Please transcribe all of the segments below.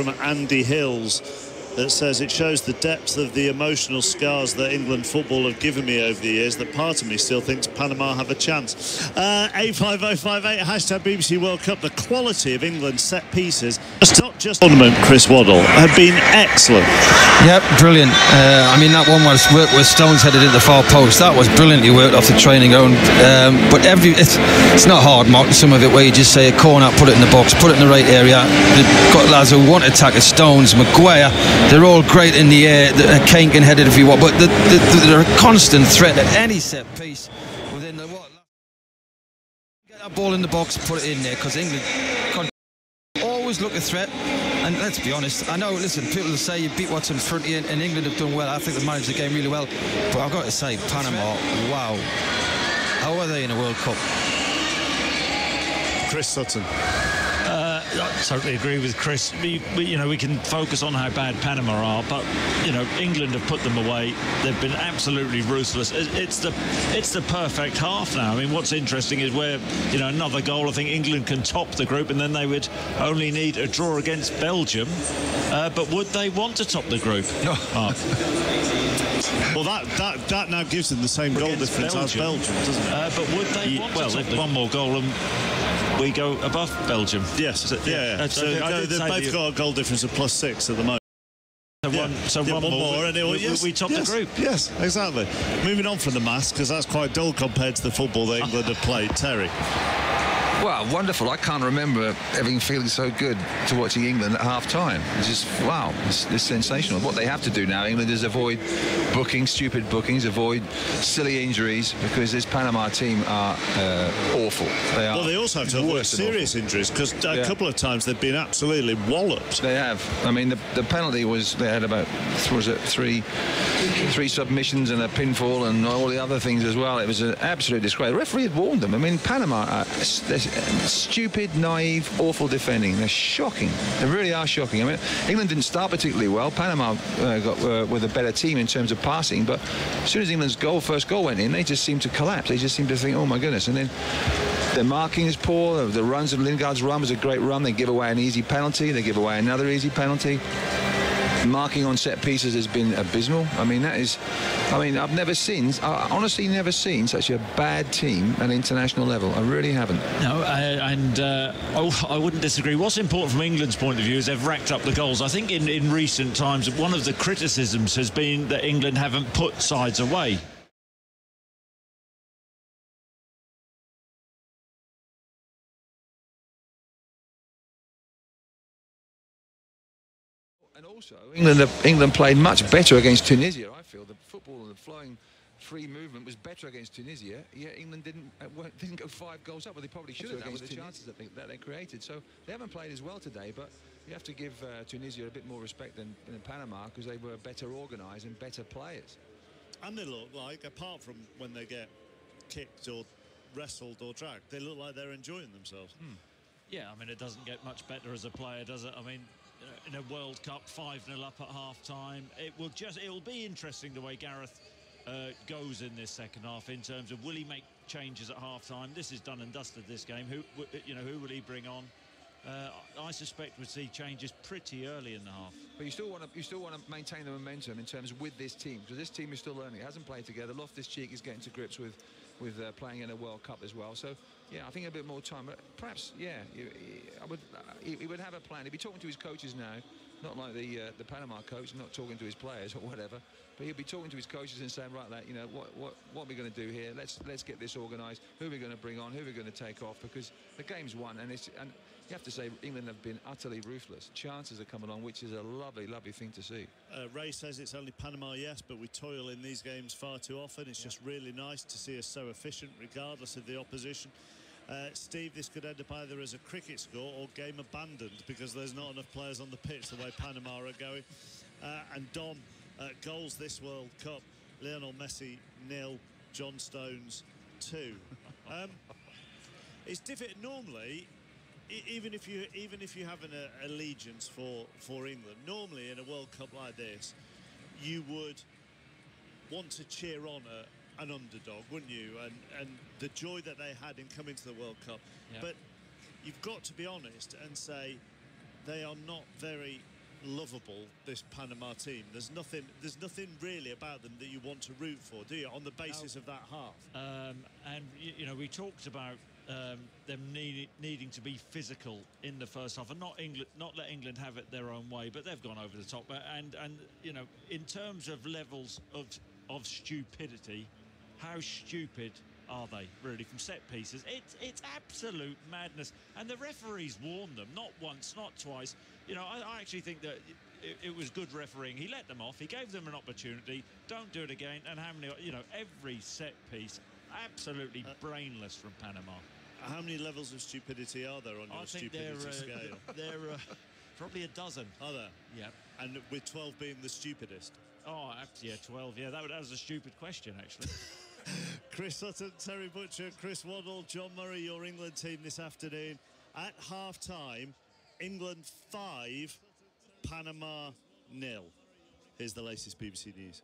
from Andy Hills that says it shows the depth of the emotional scars that England football have given me over the years, that part of me still thinks Panama have a chance. 85058 hashtag BBC World Cup. The quality of England's set pieces, not just tournament, Chris Waddle, have been excellent. Yep, brilliant. I mean, that one was worked with Stones headed into the far post. That was brilliantly worked off the training ground. But it's not hard, Mark. Some of it where you just say a corner, put it in the box, put it in the right area. They've got lads who want to attack at Stones, Maguire. They're all great in the air. Kane can head it if you want, but they're a constant threat at any set piece within the what. Get that ball in the box, put it in there, because England always look a threat. And let's be honest, I know, listen, people will say you beat what's in front of you, and England have done well. I think they've managed the game really well. But I've got to say, Panama, wow. How are they in a World Cup? Chris Sutton. I totally agree with Chris. We can focus on how bad Panama are, but England have put them away. They've been absolutely ruthless. It's the perfect half now. I mean, what's interesting is where another goal. I think England can top the group, and then they would only need a draw against Belgium. But would they want to top the group? No. Well, that now gives them the same goal difference as Belgium, doesn't it? But would they want to top one more goal and we go above Belgium? Yes. Yeah. So they've both got a goal difference of +6 at the moment. So one more and we top the group. Yes, exactly. Moving on from the maths, because that's quite dull compared to the football that England have played. Terry. Well, wonderful. I can't remember feeling so good to watching England at half-time. It's just, wow, it's sensational. What they have to do now, England, is avoid stupid bookings, avoid silly injuries, because this Panama team are awful. They are. Well, they also have to avoid serious injuries, because a couple of times they've been absolutely walloped. They have. I mean, the penalty was, they had about, three submissions and a pinfall and all the other things as well. It was an absolute disgrace. The referee had warned them. I mean, Panama, stupid, naive, awful defending. They're shocking. They really are shocking. I mean, England didn't start particularly well. Panama got with a better team in terms of passing, but as soon as England's first goal went in, they just seemed to collapse. They just seemed to think, oh my goodness. And then their marking is poor. The runs of Lingard's run was a great run. They give away an easy penalty. They give away another easy penalty. Marking on set pieces has been abysmal. I mean, I've honestly never seen such a bad team at international level. I really haven't. No, I wouldn't disagree. What's important from England's point of view is they've racked up the goals. I think in recent times, one of the criticisms has been that England haven't put sides away. And also, England played much better against Tunisia. I feel the football and the flowing free movement was better against Tunisia. Yet England didn't go 5 goals up, but they probably should have done with the chances that they created. So they haven't played as well today, but you have to give Tunisia a bit more respect than Panama, because they were better organised and better players. And they look like, apart from when they get kicked or wrestled or dragged, they look like they're enjoying themselves. Yeah, I mean, it doesn't get much better as a player, does it? I mean, in a World Cup, 5-0 up at half-time, it'll be interesting the way Gareth goes in this second half, in terms of will he make changes at half-time. This is done and dusted, this game. Who will he bring on? I suspect we'll see changes pretty early in the half. But you still want to maintain the momentum in terms of with this team, because this team is still learning. It hasn't played together. Loftus-Cheek is getting to grips with playing in a World Cup as well. So yeah, I think a bit more time. But perhaps, yeah, he would have a plan. He'd be talking to his coaches now, not like the Panama coach, not talking to his players or whatever. But he'll be talking to his coaches and saying, right, lad, what are we going to do here? Let's get this organised. Who are we going to bring on? Who are we going to take off? Because the game's won, and you have to say England have been utterly ruthless. Chances are coming on, which is a lovely, lovely thing to see. Ray says it's only Panama, yes, but we toil in these games far too often. It's just really nice to see us so efficient, regardless of the opposition. Steve, this could end up either as a cricket score or game abandoned, because there's not enough players on the pitch the way Panama are going. And Dom, goals this World Cup: Lionel Messi 0, John Stones 2. It's difficult normally. Even if you have an allegiance for England, normally in a World Cup like this, you would want to cheer on an underdog, wouldn't you? And the joy that they had in coming to the World Cup. Yeah. But you've got to be honest and say they are not very lovable, this Panama team. There's nothing really about them that you want to root for, do you, on the basis of that half? And we talked about them needing to be physical in the first half and not let England have it their own way, but they've gone over the top. And in terms of levels of stupidity, how stupid are they, really, from set pieces? It's absolute madness. And the referees warned them, not once, not twice. I actually think that it was good refereeing. He let them off. He gave them an opportunity. Don't do it again. And how many, every set piece, absolutely brainless from Panama. How many levels of stupidity are there on your stupidity scale? There are probably a dozen. Are there? Yeah. And with 12 being the stupidest? Oh, yeah, 12. Yeah, that was a stupid question, actually. Chris Sutton, Terry Butcher, Chris Waddle, John Murray, your England team this afternoon. At half-time, England 5, Panama 0. Here's the latest BBC News.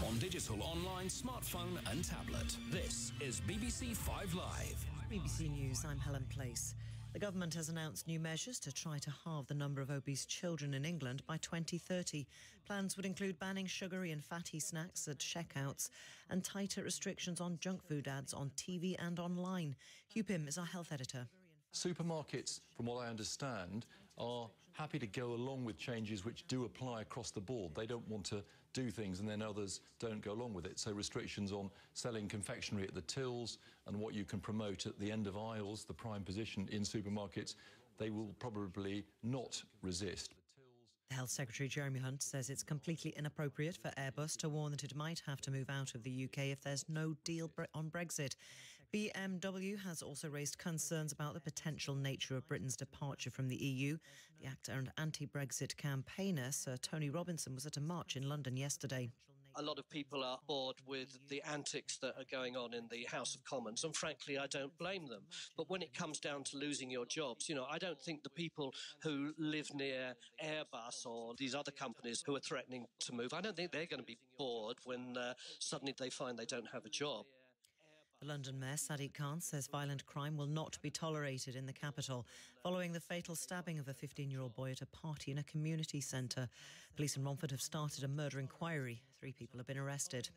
On digital, online, smartphone and tablet, this is BBC 5 Live. BBC News, I'm Helen Place. The government has announced new measures to try to halve the number of obese children in England by 2030. Plans would include banning sugary and fatty snacks at checkouts and tighter restrictions on junk food ads on TV and online. Hugh Pym is our health editor. Supermarkets, from what I understand, are happy to go along with changes which do apply across the board. They don't want to do things and then others don't go along with it. So restrictions on selling confectionery at the tills and what you can promote at the end of aisles, the prime position in supermarkets, they will probably not resist. The Health Secretary Jeremy Hunt says it's completely inappropriate for Airbus to warn that it might have to move out of the UK if there's no deal on Brexit. BMW has also raised concerns about the potential nature of Britain's departure from the EU. The actor and anti-Brexit campaigner Sir Tony Robinson was at a march in London yesterday. A lot of people are bored with the antics that are going on in the House of Commons, and frankly, I don't blame them. But when it comes down to losing your jobs, I don't think the people who live near Airbus or these other companies who are threatening to move, I don't think they're going to be bored when suddenly they find they don't have a job. The London Mayor, Sadiq Khan, says violent crime will not be tolerated in the capital following the fatal stabbing of a 15-year-old boy at a party in a community centre. Police in Romford have started a murder inquiry. 3 people have been arrested.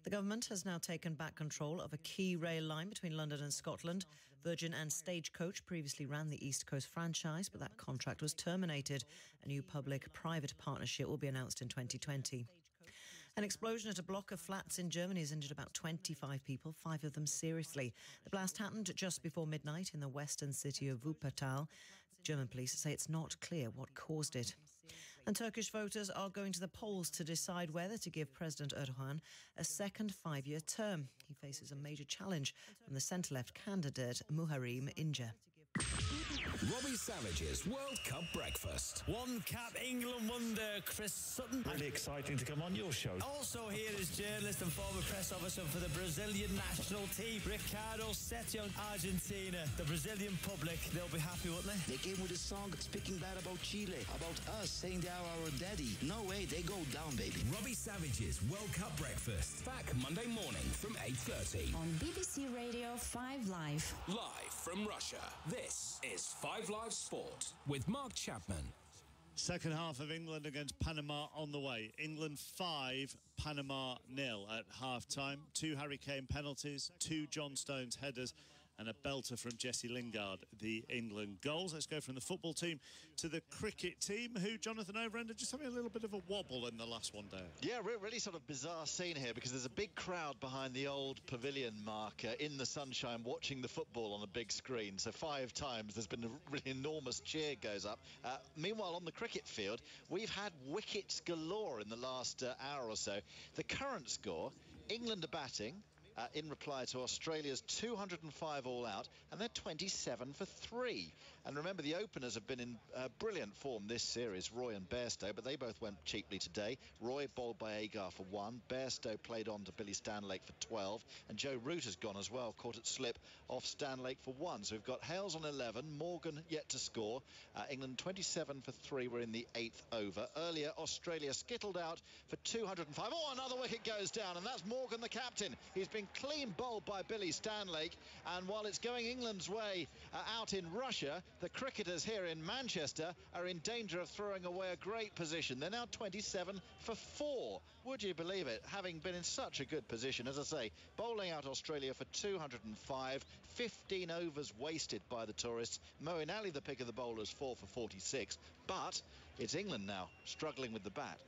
The government has now taken back control of a key rail line between London and Scotland. Virgin and Stagecoach previously ran the East Coast franchise, but that contract was terminated. A new public-private partnership will be announced in 2020. An explosion at a block of flats in Germany has injured about 25 people, 5 of them seriously. The blast happened just before midnight in the western city of Wuppertal. German police say it's not clear what caused it. And Turkish voters are going to the polls to decide whether to give President Erdogan a second 5-year term. He faces a major challenge from the centre-left candidate Muharrem İnce. Robbie Savage's World Cup Breakfast. One cap England wonder, Chris Sutton. Really exciting to come on your show. Also here is journalist and former press officer for the Brazilian national team, Ricardo Settion, Argentina. The Brazilian public, they'll be happy, won't they? They came with a song speaking bad about Chile, about us, saying they are our daddy. No way, they go down, baby. Robbie Savage's World Cup Breakfast. Back Monday morning from 8:30. On BBC Radio 5 Live. Live from Russia. This is 5 Live Sport with Mark Chapman. Second half of England against Panama on the way. England 5, Panama 0 at half-time. 2 Harry Kane penalties, 2 John Stones headers and a belter from Jesse Lingard, the England goals. Let's go from the football team to the cricket team, who, Jonathan Overender, just having a little bit of a wobble in the last one day. Yeah, really sort of bizarre scene here, because there's a big crowd behind the old pavilion marker in the sunshine watching the football on a big screen. So 5 times there's been a really enormous cheer goes up. Meanwhile, on the cricket field, we've had wickets galore in the last hour or so. The current score, England are batting in reply to Australia's 205 all out, and they're 27 for 3. And remember, the openers have been in brilliant form this series, Roy and Bairstow, but they both went cheaply today. Roy bowled by Agar for 1, Bairstow played on to Billy Stanlake for 12, and Joe Root has gone as well, caught at slip off Stanlake for 1. So we've got Hales on 11, Morgan yet to score. England 27 for 3, we're in the 8th over. Earlier, Australia skittled out for 205. Oh, another wicket goes down, and that's Morgan, the captain. He's been been clean bowled by Billy Stanlake, and while it's going England's way out in Russia, the cricketers here in Manchester are in danger of throwing away a great position. They're now 27 for 4. Would you believe it? Having been in such a good position, as I say, bowling out Australia for 205, 15 overs wasted by the tourists. Moeen Ali, the pick of the bowlers, 4 for 46. But it's England now, struggling with the bat.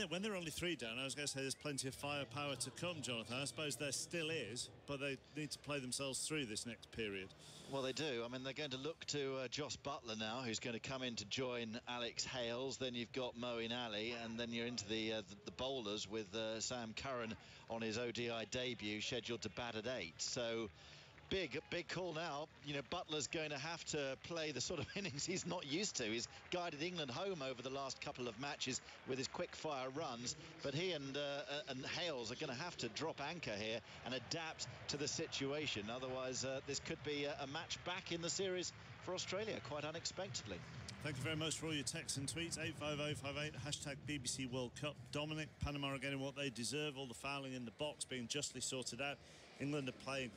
When they're only 3 down, I was going to say there's plenty of firepower to come, Jonathan. I suppose there still is, but they need to play themselves through this next period. Well, they do. I mean, they're going to look to Joss Buttler now, who's going to come in to join Alex Hales. Then you've got Moeen Ali, and then you're into the bowlers with Sam Curran on his ODI debut, scheduled to bat at 8. So big call now. You know, Butler's going to have to play the sort of innings he's not used to. He's guided England home over the last couple of matches with his quick-fire runs, but he and Hales are going to have to drop anchor here and adapt to the situation. Otherwise, this could be a match back in the series for Australia, quite unexpectedly. Thank you very much for all your texts and tweets. 85058, hashtag BBC World Cup. Dominic, Panama are getting what they deserve. All the fouling in the box being justly sorted out. England are playing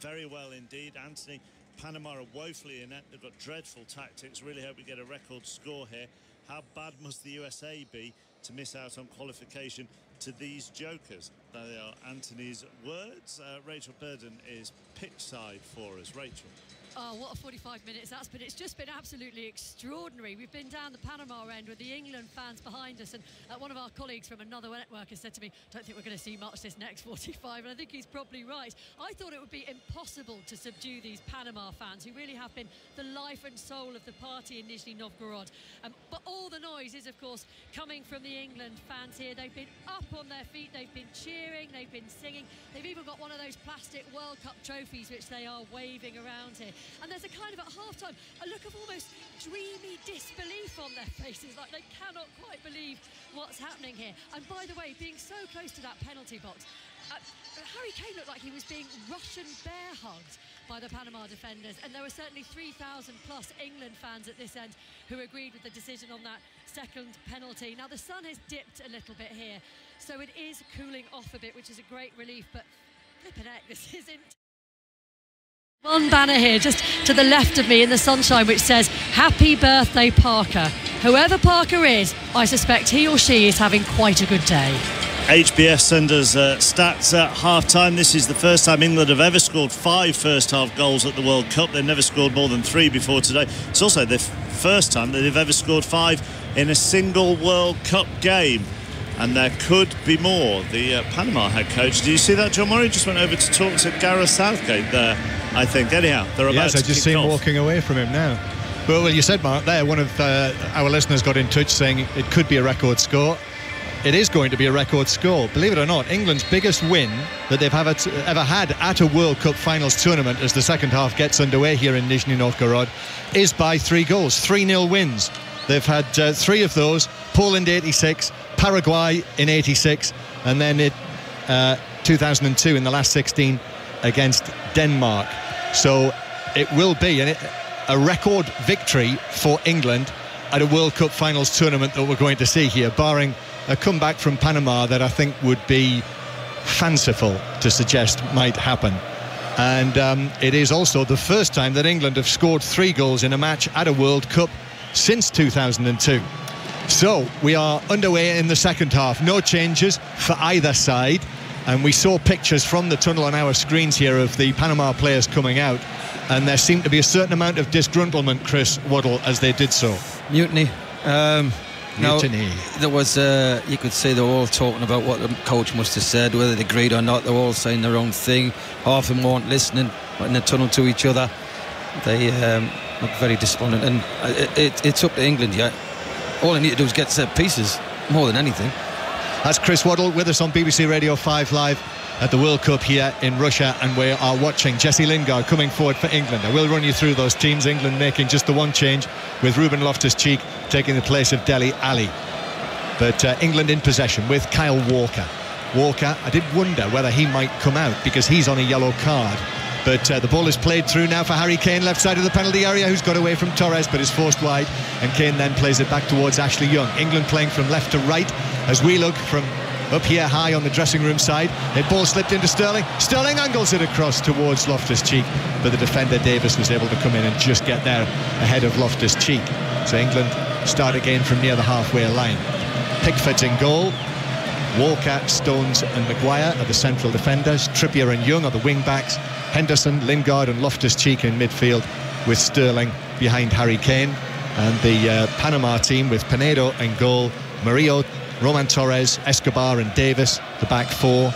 very well indeed. Anthony, Panama are woefully inept. They've got dreadful tactics. Really hope we get a record score here. How bad must the USA be to miss out on qualification to these jokers? They are Anthony's words. Rachel Burden is pitch side for us. Rachel. Oh, what a 45 minutes that's been. It's just been absolutely extraordinary. We've been down the Panama end with the England fans behind us, and one of our colleagues from another network has said to me, don't think we're going to see much this next 45, and I think he's probably right. I thought it would be impossible to subdue these Panama fans, who really have been the life and soul of the party in Nizhny Novgorod. But all the noise is, of course, coming from the England fans here. They've been up on their feet, they've been cheering, they've been singing. They've even got one of those plastic World Cup trophies which they are waving around here. And there's a kind of, at half-time, a look of almost dreamy disbelief on their faces, like they cannot quite believe what's happening here. And by the way, being so close to that penalty box, Harry Kane looked like he was being Russian bear-hugged by the Panama defenders, and there were certainly 3,000 plus England fans at this end who agreed with the decision on that second penalty. Now the sun has dipped a little bit here, so it is cooling off a bit, which is a great relief, but flippin' heck, this isn't. One banner here just to the left of me in the sunshine which says happy birthday Parker. Whoever Parker is, I suspect he or she is having quite a good day. HBS send us stats at half-time. This is the first time England have ever scored 5 first-half goals at the World Cup. They've never scored more than 3 before today. It's also the first time that they've ever scored 5 in a single World Cup game. And there could be more. The Panama head coach, do you see that, John Murray? Just went over to talk to Gareth Southgate there, I think. Anyhow, they're about to Yes, I just see him walking away from him now. Well, you said, Mark, there, one of our listeners got in touch saying it could be a record score. It is going to be a record score. Believe it or not, England's biggest win that they've ever had at a World Cup finals tournament as the second half gets underway here in Nizhny Novgorod is by 3 goals, 3-0 wins. They've had 3 of those, Poland 86, Paraguay in 86, and then in 2002 in the last 16 against Denmark. So it will be a record victory for England at a World Cup finals tournament that we're going to see here, barring a comeback from Panama that I think would be fanciful to suggest might happen. And it is also the first time that England have scored 3 goals in a match at a World Cup since 2002. So we are underway in the second half. No changes for either side, and we saw pictures from the tunnel on our screens here of the Panama players coming out, and there seemed to be a certain amount of disgruntlement, Chris Waddle, as they did so. Mutiny. Mutiny. There was, you could say they were all talking about what the coach must have said, whether they agreed or not. They were all saying their own thing. Half of them weren't listening, in the tunnel to each other. They looked very despondent, and it's up to England, yeah. All they need to do is get set pieces, more than anything. That's Chris Waddle with us on BBC Radio 5 Live at the World Cup here in Russia, and we are watching Jesse Lingard coming forward for England. I will run you through those teams. England making just the one change, with Ruben Loftus-Cheek taking the place of Dele Alli. But England in possession with Kyle Walker. Walker, I did wonder whether he might come out because he's on a yellow card. But the ball is played through now for Harry Kane, left side of the penalty area, who's got away from Torres but is forced wide, and Kane then plays it back towards Ashley Young. England playing from left to right as we look from up here high on the dressing room side. It ball slipped into Sterling. Sterling angles it across towards Loftus-Cheek, but the defender Davis was able to come in and just get there ahead of Loftus-Cheek. So England start again from near the halfway line. Pickford's in goal. Walker, Stones and Maguire are the central defenders. Trippier and Young are the wing-backs. Henderson, Lingard and Loftus-Cheek in midfield, with Sterling behind Harry Kane. And the Panama team with Pinedo in goal, Murillo, Roman Torres, Escobar and Davis, the back four.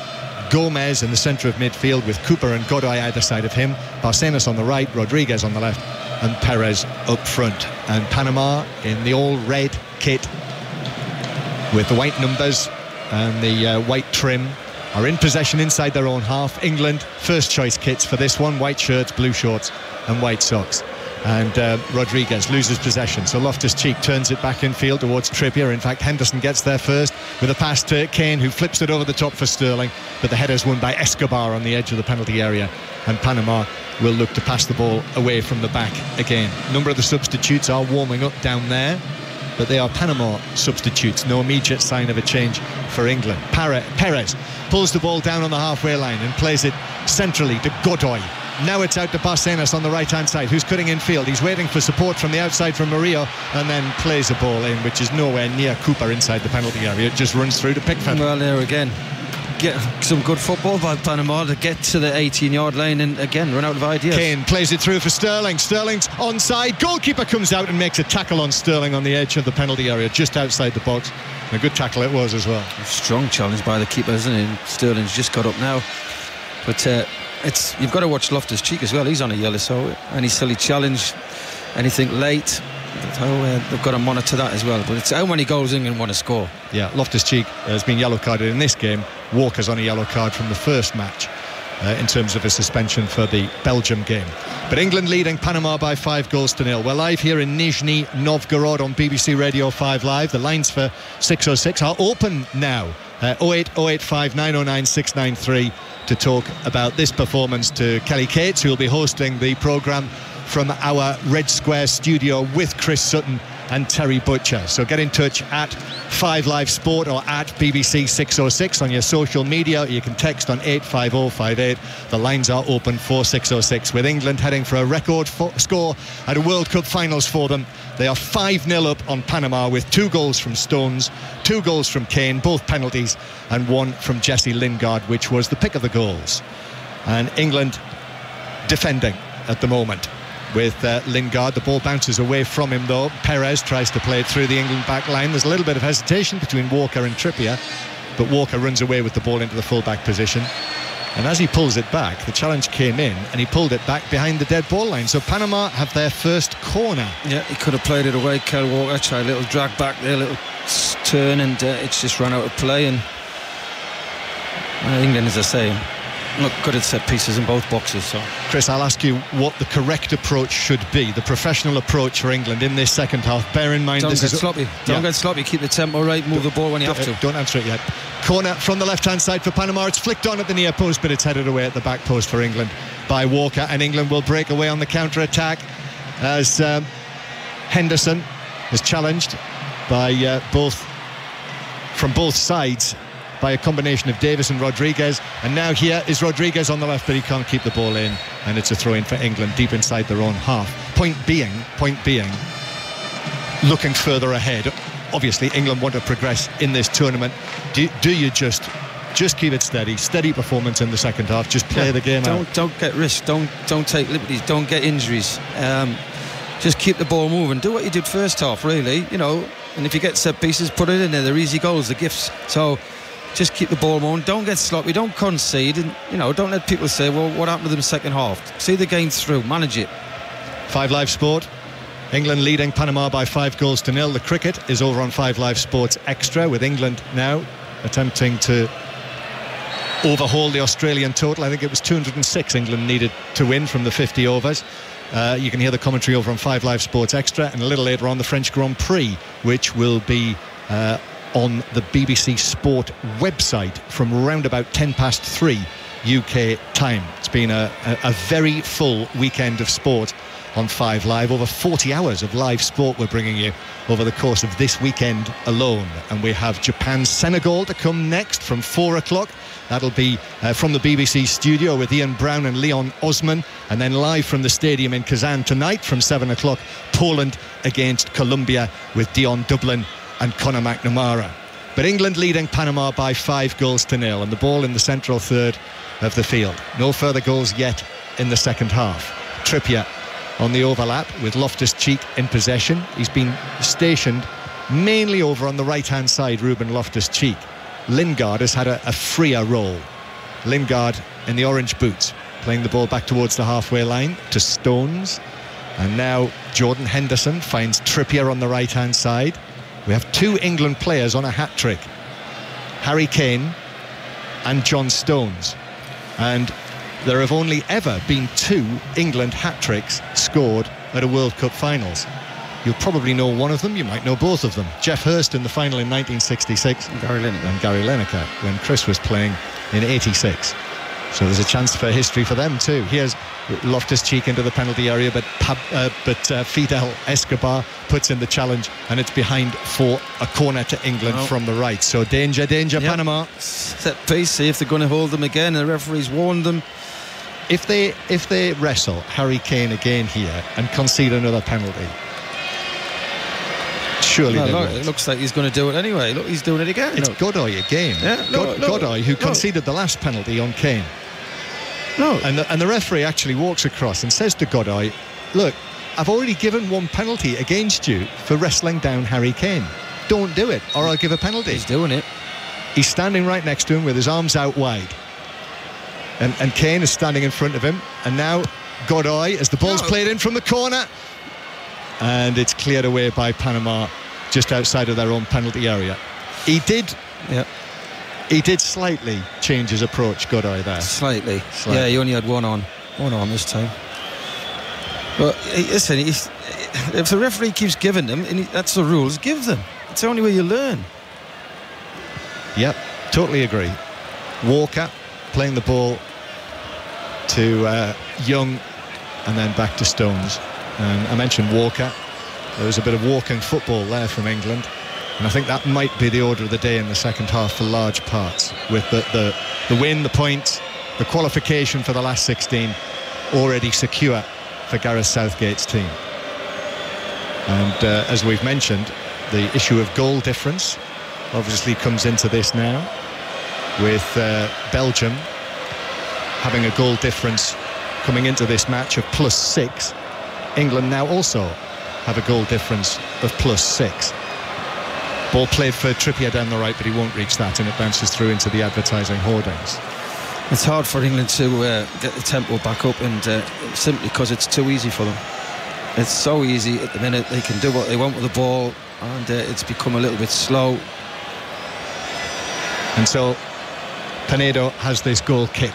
Gomez in the centre of midfield with Cooper and Godoy either side of him. Barcenas on the right, Rodriguez on the left, and Perez up front. And Panama in the all-red kit with the white numbers and the white trim are in possession inside their own half. England, first choice kits for this one, white shirts, blue shorts and white socks. And Rodriguez loses possession, so Loftus-Cheek turns it back infield towards Trippier. In fact, Henderson gets there first with a pass to Kane, who flips it over the top for Sterling, but the header's won by Escobar on the edge of the penalty area, and Panama will look to pass the ball away from the back again. A number of the substitutes are warming up down there, but they are Panama substitutes. No immediate sign of a change for England. Perez pulls the ball down on the halfway line and plays it centrally to Godoy. Now it's out to Barcenas on the right-hand side, who's cutting infield. He's waiting for support from the outside from Murillo, and then plays a ball in, which is nowhere near Cooper inside the penalty area. It just runs through to Pickford. Well, there again, get some good football by Panama to get to the 18-yard line and again run out of ideas. Kane plays it through for Sterling. Sterling's onside. Goalkeeper comes out and makes a tackle on Sterling on the edge of the penalty area, just outside the box. And a good tackle it was as well. A strong challenge by the keeper, isn't it? And Sterling's just got up now, but you've got to watch Loftus-Cheek as well. He's on a yellow, so any silly challenge, anything late, they've got to monitor that as well. But it's how many goals England want to score. Yeah, Loftus-Cheek has been yellow carded in this game. Walker's on a yellow card from the first match in terms of a suspension for the Belgium game. But England leading Panama by 5-0. We're live here in Nizhny Novgorod on BBC Radio 5 Live. The lines for 606 are open now. 08085 909 693 to talk about this performance to Kelly Cates, who will be hosting the programme from our Red Square studio with Chris Sutton and Terry Butcher. So get in touch at 5 Live Sport or at BBC 606 on your social media. You can text on 85058. The lines are open for 606, with England heading for a record score at a World Cup finals for them. They are 5-0 up on Panama with 2 goals from Stones, 2 goals from Kane, both penalties, and 1 from Jesse Lingard, which was the pick of the goals. And England defending at the moment with Lingard. The ball bounces away from him though. Perez tries to play it through the England back line. There's a little bit of hesitation between Walker and Trippier, but Walker runs away with the ball into the full-back position. And as he pulls it back, the challenge came in and he pulled it back behind the dead ball line. So Panama have their first corner. Yeah, he could have played it away. Kel Walker tried a little drag back there, a little turn, and it's just run out of play. And England, as I say, not good at set pieces in both boxes. So, Chris, I'll ask you what the correct approach should be, the professional approach for England in this second half. Bear in mind, don't get sloppy. Don't get sloppy. Keep the tempo right. Move the ball when you have to. Don't answer it yet. Corner from the left-hand side for Panama. It's flicked on at the near post, but it's headed away at the back post for England by Walker, and England will break away on the counter-attack as Henderson is challenged by from both sides by a combination of Davis and Rodriguez, and now here is Rodriguez on the left, but he can't keep the ball in, and it's a throw-in for England deep inside their own half. Point being, looking further ahead. Obviously England want to progress in this tournament. Do you just keep it steady performance in the second half, just play the game out? Don't get risk, don't take liberties, don't get injuries, just keep the ball moving, do what you did first half, really, you know. And if you get set pieces, put it in there. They're easy goals, the gifts. So just keep the ball moving, don't get sloppy, don't concede, and you know, don't let people say, well, what happened to them second half? See the game through, manage it. 5 Live Sport, England leading Panama by 5-0. The cricket is over on 5 Live Sports Extra, with England now attempting to overhaul the Australian total. I think it was 206 England needed to win from the 50 overs. You can hear the commentary over on 5 Live Sports Extra, and a little later on the French Grand Prix, which will be on the BBC Sport website from around about 3:10 UK time. It's been a very full weekend of sport on 5 Live. Over 40 hours of live sport we're bringing you over the course of this weekend alone. And we have Japan-Senegal to come next from 4 o'clock. That'll be from the BBC studio with Ian Brown and Leon Osman. And then live from the stadium in Kazan tonight from 7 o'clock, Poland against Colombia with Dion Dublin and Conor McNamara. But England leading Panama by 5-0, and the ball in the central third of the field. No further goals yet in the second half. Trippier on the overlap with Loftus-Cheek in possession. He's been stationed mainly over on the right-hand side, Ruben Loftus-Cheek. Lingard has had a freer role. Lingard in the orange boots, playing the ball back towards the halfway line to Stones. And now Jordan Henderson finds Trippier on the right-hand side. We have 2 England players on a hat-trick. Harry Kane and John Stones. And there have only ever been 2 England hat-tricks scored at a World Cup finals. You'll probably know one of them, you might know both of them. Jeff Hurst in the final in 1966 and Gary Lineker when Chris was playing in 86. So there's a chance for history for them too. Here's Loftus-Cheek into the penalty area, but Fidel Escobar puts in the challenge, and it's behind for a corner to England from the right. So danger, Panama. Set piece, see if they're going to hold them again. The referee's warned them. If they wrestle Harry Kane again here and concede another penalty, surely they won't. It looks like he's going to do it anyway. Look, he's doing it again. It's Godoy again. Yeah, Godoy, who conceded the last penalty on Kane. And the referee actually walks across and says to Godoy, look, I've already given 1 penalty against you for wrestling down Harry Kane. Don't do it, or I'll give a penalty. He's doing it. He's standing right next to him with his arms out wide. And Kane is standing in front of him. And now Godoy, as the ball's played in from the corner, and it's cleared away by Panama just outside of their own penalty area. He did slightly change his approach, Godoy, there. Slightly. Yeah, he only had one on this time. But listen, if the referee keeps giving them, and that's the rules, give them. It's the only way you learn. Yep, totally agree. Walker playing the ball to Young and then back to Stones. And I mentioned Walker. There was a bit of walking football there from England, and I think that might be the order of the day in the second half for large parts, with the win, the points, the qualification for the last 16 already secure for Gareth Southgate's team. And as we've mentioned, the issue of goal difference obviously comes into this now, with Belgium having a goal difference coming into this match of +6. England now also have a goal difference of +6. Ball played for Trippier down the right, but he won't reach that, and it bounces through into the advertising hoardings. It's hard for England to get the tempo back up, and simply because it's too easy for them. It's so easy at the minute. They can do what they want with the ball, and it's become a little bit slow. And so Pinedo has this goal kick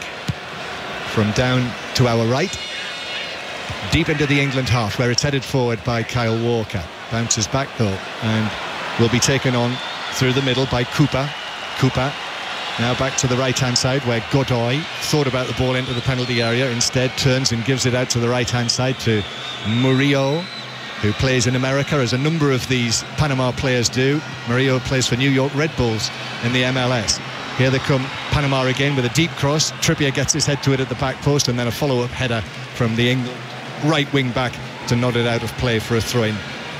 from down to our right, deep into the England half, where it's headed forward by Kyle Walker. Bounces back though, and will be taken on through the middle by Cooper. Cooper now back to the right-hand side, where Godoy thought about the ball into the penalty area, instead turns and gives it out to the right-hand side to Murillo, who plays in America, as a number of these Panama players do. Murillo plays for New York Red Bulls in the MLS. Here they come, Panama again with a deep cross. Trippier gets his head to it at the back post, and then a follow-up header from the England right wing back to nod it out of play for a throw-in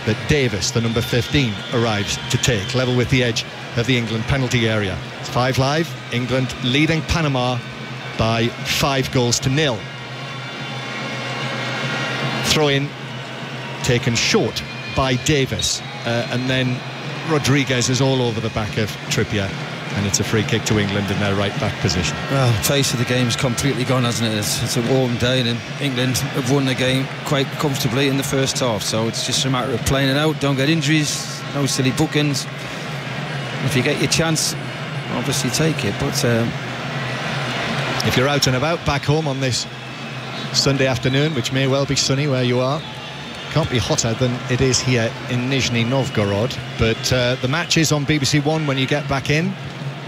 that Davis, the number 15, arrives to take, level with the edge of the England penalty area. It's 5 Live, England leading Panama by 5-0. Throw-in taken short by Davis, and then Rodriguez is all over the back of Trippier, and it's a free kick to England in their right back position. Well, pace of the game's completely gone, hasn't it? It's a warm day, and England have won the game quite comfortably in the first half, so it's just a matter of playing it out. Don't get injuries, no silly bookings. If you get your chance, obviously take it, but if you're out and about back home on this Sunday afternoon, which may well be sunny where you are, can't be hotter than it is here in Nizhny Novgorod, but the match is on BBC One when you get back in,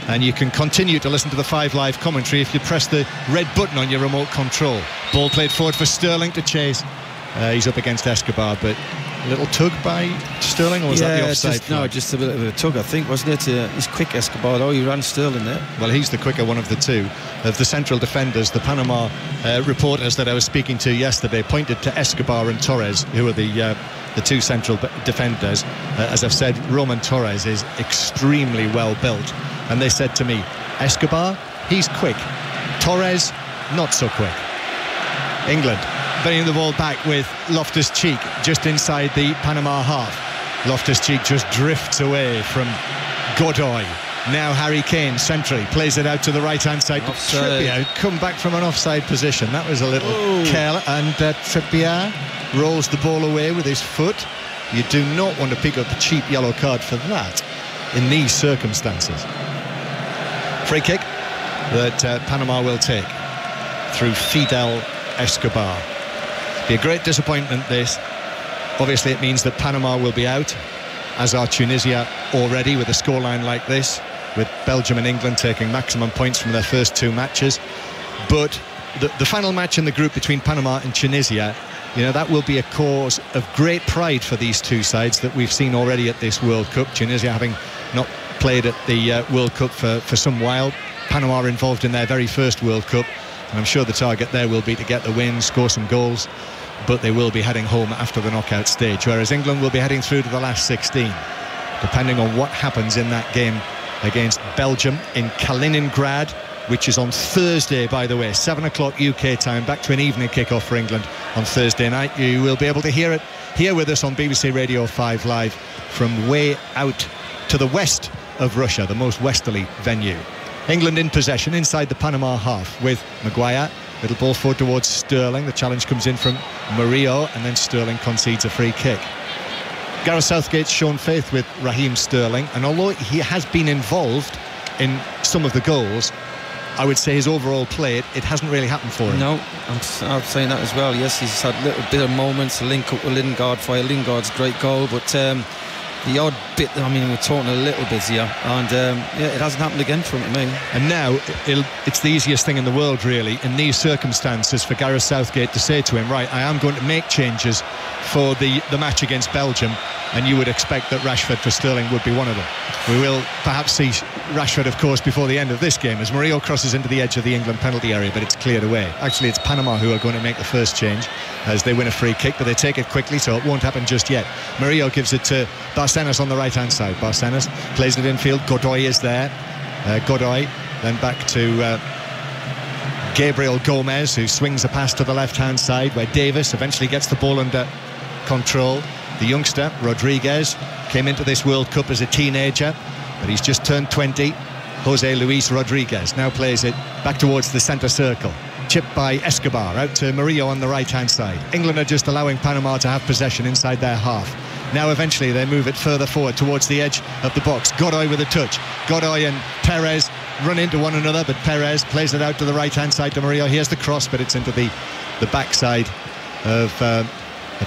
and you can continue to listen to the 5 Live commentary if you press the red button on your remote control. Ball played forward for Sterling to chase, He's up against Escobar, but a little tug by Sterling, or was that the offside? Just a bit of a tug, I think, wasn't it? He's quick, Escobar, though. He ran Sterling there. Well, he's the quicker one of the two. Of the central defenders, the Panama reporters that I was speaking to yesterday pointed to Escobar and Torres, who are the two central defenders. As I've said, Roman Torres is extremely well built, and they said to me, Escobar, he's quick. Torres, not so quick. England bringing the ball back with Loftus-Cheek just inside the Panama half. Loftus-Cheek just drifts away from Godoy. Now Harry Kane centrally plays it out to the right-hand side. Trippier come back from an offside position. That was a little careless, and Trippier rolls the ball away with his foot. You do not want to pick up a cheap yellow card for that in these circumstances. Free kick that Panama will take through Fidel Escobar. Be a great disappointment, this. Obviously it means that Panama will be out, as are Tunisia already, with a scoreline like this, with Belgium and England taking maximum points from their first two matches. But the final match in the group between Panama and Tunisia, you know, that will be a cause of great pride for these two sides that we've seen already at this World Cup. Tunisia having not played at the World Cup for some while. Panama are involved in their very first World Cup, and I'm sure the target there will be to get the win, score some goals, but they will be heading home after the knockout stage, whereas England will be heading through to the last 16, depending on what happens in that game against Belgium in Kaliningrad, which is on Thursday, by the way, 7 o'clock UK time, back to an evening kick-off for England on Thursday night. You will be able to hear it here with us on BBC Radio 5 Live from way out to the west of Russia, the most westerly venue. England in possession inside the Panama half with Maguire. Little ball forward towards Sterling. The challenge comes in from Murillo, and then Sterling concedes a free kick. Gareth Southgate's shown faith with Raheem Sterling, and although he has been involved in some of the goals, I would say his overall play, it hasn't really happened for him. No, I'm saying that as well. Yes, he's had a little bit of moments to link up with Lingard for Lingard's great goal, but the odd bit, I mean, we're talking a little bit here, and yeah, it hasn't happened again for him to me. And now it's the easiest thing in the world, really, in these circumstances, for Gareth Southgate to say to him, right, I am going to make changes for the match against Belgium, and you would expect that Rashford for Sterling would be one of them. We will perhaps see Rashford, of course, before the end of this game as Murillo crosses into the edge of the England penalty area, but it's cleared away. Actually, it's Panama who are going to make the first change as they win a free kick, but they take it quickly, so it won't happen just yet. Murillo gives it to Barcenas on the right-hand side. Barcenas plays it infield. Godoy is there. Godoy then back to Gabriel Gomez, who swings a pass to the left-hand side, where Davis eventually gets the ball under control. The youngster, Rodriguez, came into this World Cup as a teenager, but he's just turned 20. Jose Luis Rodriguez now plays it back towards the centre circle. Chipped by Escobar out to Murillo on the right-hand side. England are just allowing Panama to have possession inside their half. Now eventually they move it further forward towards the edge of the box. Godoy with a touch. Godoy and Perez run into one another, but Perez plays it out to the right-hand side to Murillo. Here's the cross, but it's into the backside of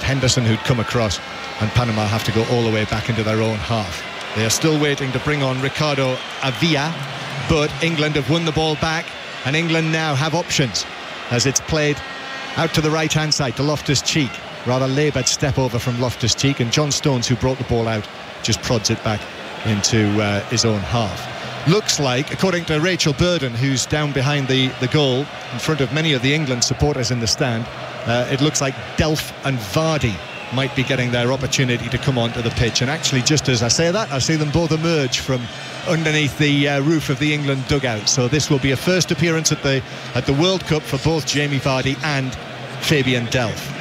Henderson, who'd come across, and Panama have to go all the way back into their own half. They are still waiting to bring on Ricardo Avila, but England have won the ball back, and England now have options as it's played out to the right-hand side to Loftus-Cheek. Rather laboured step over from Loftus-Cheek, and John Stones, who brought the ball out, just prods it back into his own half. Looks like, according to Rachel Burden, who's down behind the goal in front of many of the England supporters in the stand, it looks like Delph and Vardy might be getting their opportunity to come onto the pitch. And actually, just as I say that, I see them both emerge from underneath the roof of the England dugout. So this will be a first appearance at the World Cup for both Jamie Vardy and Fabian Delph.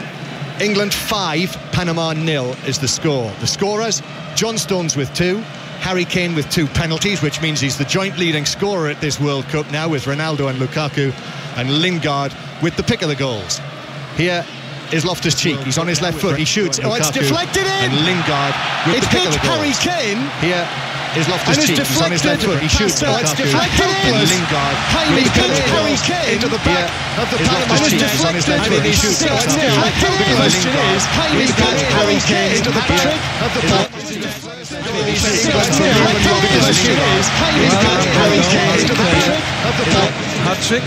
England 5, Panama 0 is the score. The scorers, John Stones with 2, Harry Kane with 2 penalties, which means he's the joint leading scorer at this World Cup now with Ronaldo and Lukaku, and Lingard with the pick of the goals. Here is Loftus-Cheek. He's on his left foot. He shoots. Oh, it's deflected in! And Lingard with the pick of the goals. Harry Kane. Here is Loftus-Cheek. He's on his left foot. He shoots. Oh, it's deflected in! And Lingard with the pick of the goals. Into the back of the Panama. He's on his left foot. He shoots. Oh, it's deflected in! The question is, Harry Kane into the back of the Panama. Hat-trick.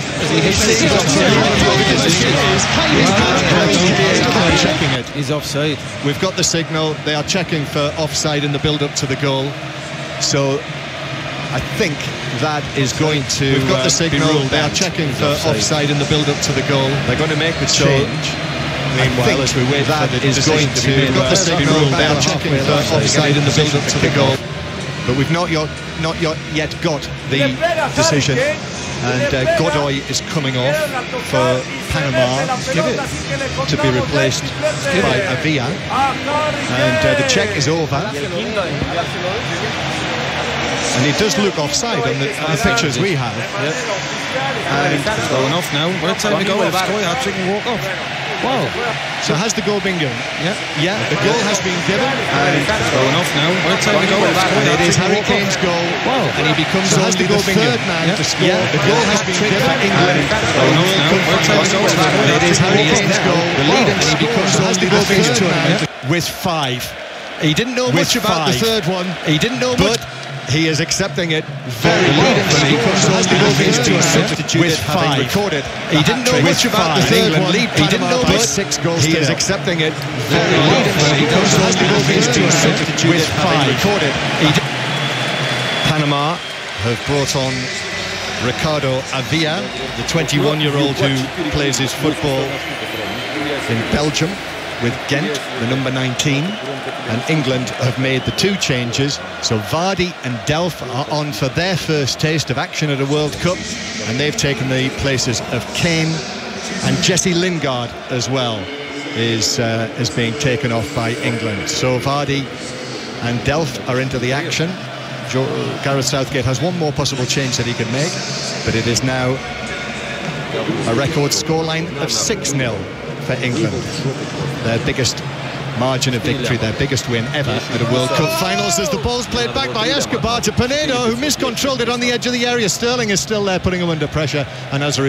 Checking it. He's offside. We've got the signal. They are checking for offside in the build-up to the goal. So I think that is going to. We've got the signal. They are checking for offside in the build-up to the goal. They're going to make the change. Meanwhile, as we wait for the decision to be made, we've got the signal. They are checking for offside in the build-up to the goal. But we've not yet got the decision. And Godoy is coming off for Panama to be replaced by Avia. And the check is over. And he does look offside on the pictures we have. And it's going off now. By the time we go off, score hat-trick and walk off. Wow. So has the goal been given? Yeah, the goal has been given. And it's going off now. By the time we go off, and it is Harry Kane's goal. Wow. And he becomes only the third man to score. The goal has been given for England. And it is Harry Kane's goal. The lead, and he becomes only the third man with 5. He didn't know much about the third one. He didn't know much. He is accepting it very well. He comes on with 5. Recorded. He didn't know much about the third one. He didn't know much. 6 goals. He is accepting it very well. He comes on with 5. Recorded. Panama have brought on Ricardo Avia, the 21-year-old who plays his football in Belgium with Ghent, the number 19, and England have made the 2 changes. So Vardy and Delph are on for their first taste of action at a World Cup, and they've taken the places of Kane, and Jesse Lingard as well is being taken off by England. So Vardy and Delph are into the action. Gareth Southgate has one more possible change that he could make, but it is now a record scoreline of 6-0 for England. Their biggest margin of victory, their biggest win ever at a World Cup finals, as the ball's played back by Escobar to Pinedo, who miscontrolled it on the edge of the area. Sterling is still there, putting him under pressure, and as a result